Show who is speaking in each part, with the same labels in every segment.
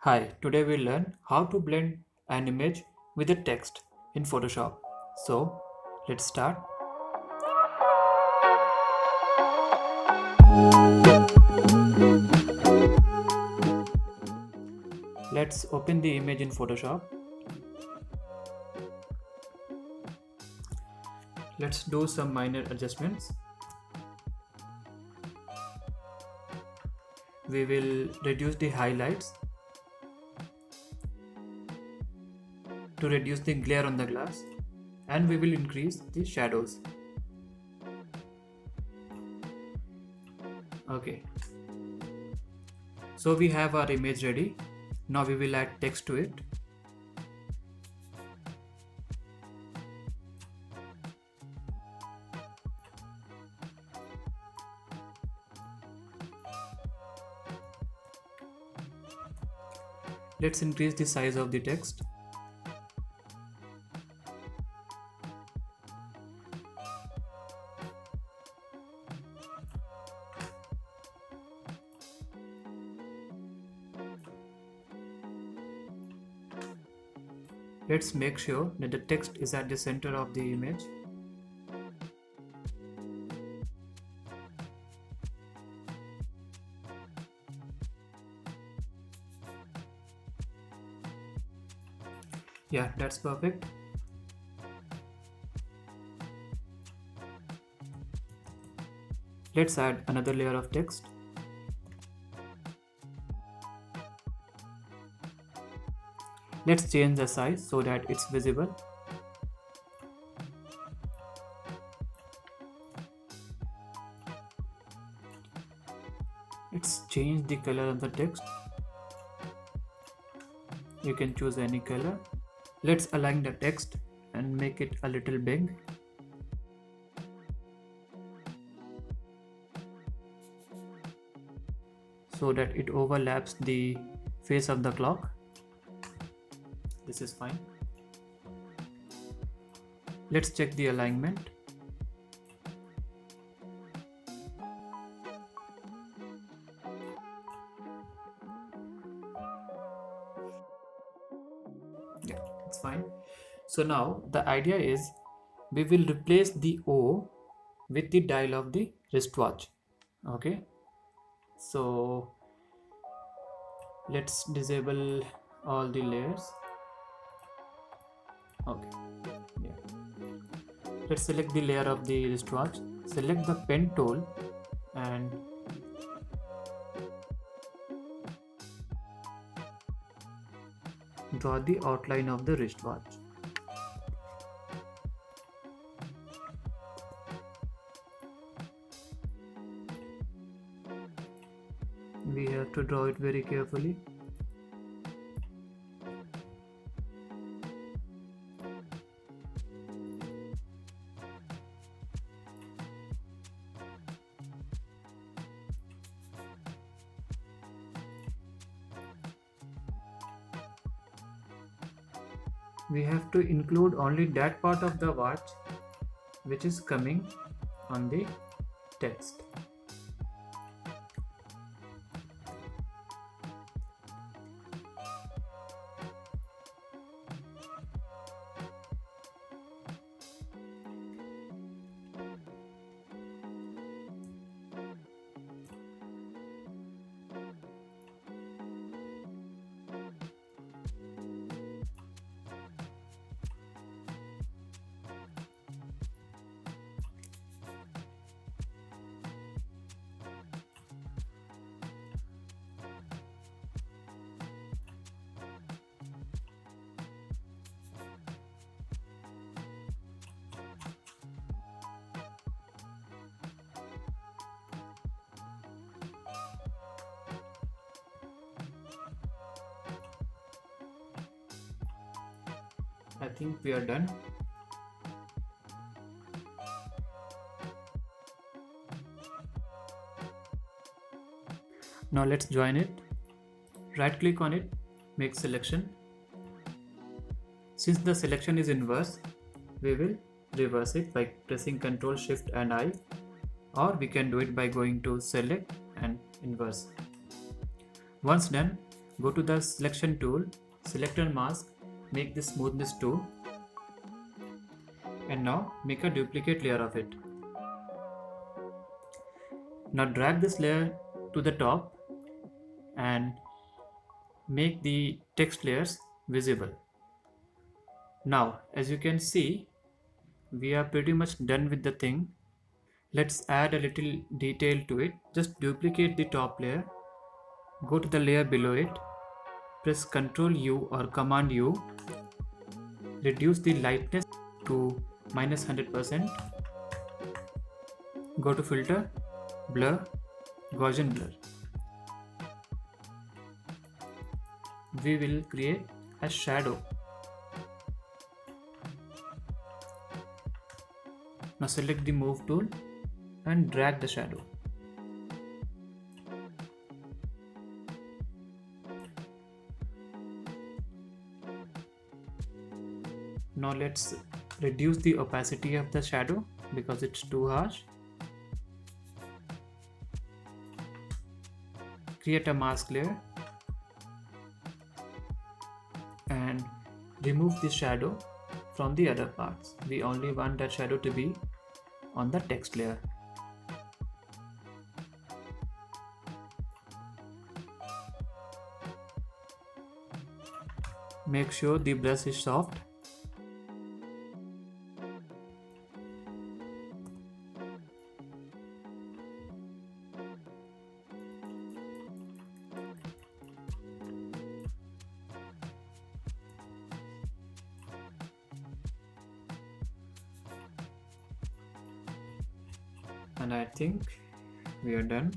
Speaker 1: Hi, today we learn how to blend an image with a text in Photoshop. So, let's start. Let's open the image in Photoshop. Let's do some minor adjustments. We will reduce the highlights to reduce the glare on the glass, and we will increase the shadows. Okay, so we have our image ready. Now we will add text to it. Let's increase the size of the text. Let's make sure that the text is at the center of the image. Yeah, that's perfect. Let's add another layer of text. Let's change the size so that it's visible. Let's change the color of the text. You can choose any color. Let's align the text and make it a little big. So that it overlaps the face of the clock. This is fine. Let's check the alignment. Yeah, it's fine. So now the idea is we will replace the O with the dial of the wristwatch. Okay, so let's disable all the layers. Okay, yeah. Let's select the layer of the wristwatch. Select the pen tool and draw the outline of the wristwatch. We have to draw it very carefully. We have to include only that part of the watch which is coming on the text. I think we are done. Now let's join it. Right click on it, make selection. Since the selection is inverse, we will reverse it by pressing Ctrl Shift and I, or we can do it by going to select and inverse. Once done, go to the selection tool, select a mask, make the smoothness 2, and now make a duplicate layer of it. Now drag this layer to the top and make the text layers visible. Now as you can see, we are pretty much done with the thing. Let's add a little detail to it. Just duplicate the top layer, go to the layer below it, press Ctrl U or Command U, reduce the lightness to -100%, go to filter, blur, Gaussian blur. We will create a shadow. Now select the move tool and drag the shadow. Now let's reduce the opacity of the shadow because it's too harsh. Create a mask layer and remove the shadow from the other parts. We only want that shadow to be on the text layer. Make sure the brush is soft. And I think we are done.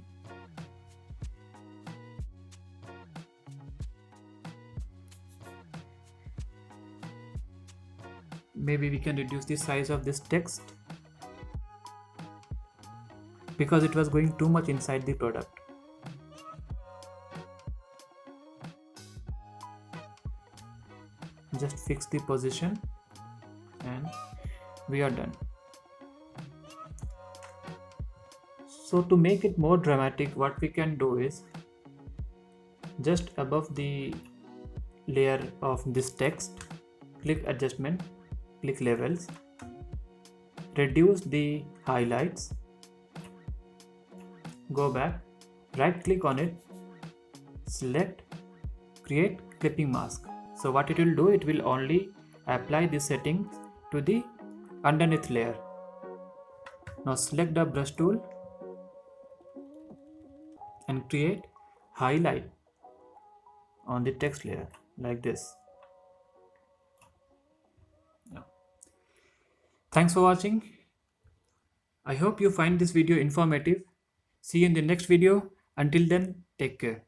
Speaker 1: Maybe we can reduce the size of this text because it was going too much inside the product. Just fix the position and we are done. So to make it more dramatic, what we can do is just above the layer of this text, click adjustment, click levels, reduce the highlights, go back, right click on it, select, create clipping mask. So what it will do, it will only apply the settings to the underneath layer. Now select the brush tool and create highlight on the text layer like this. Thanks for watching. I hope you find this video informative. See you in the next video. Until then, take care.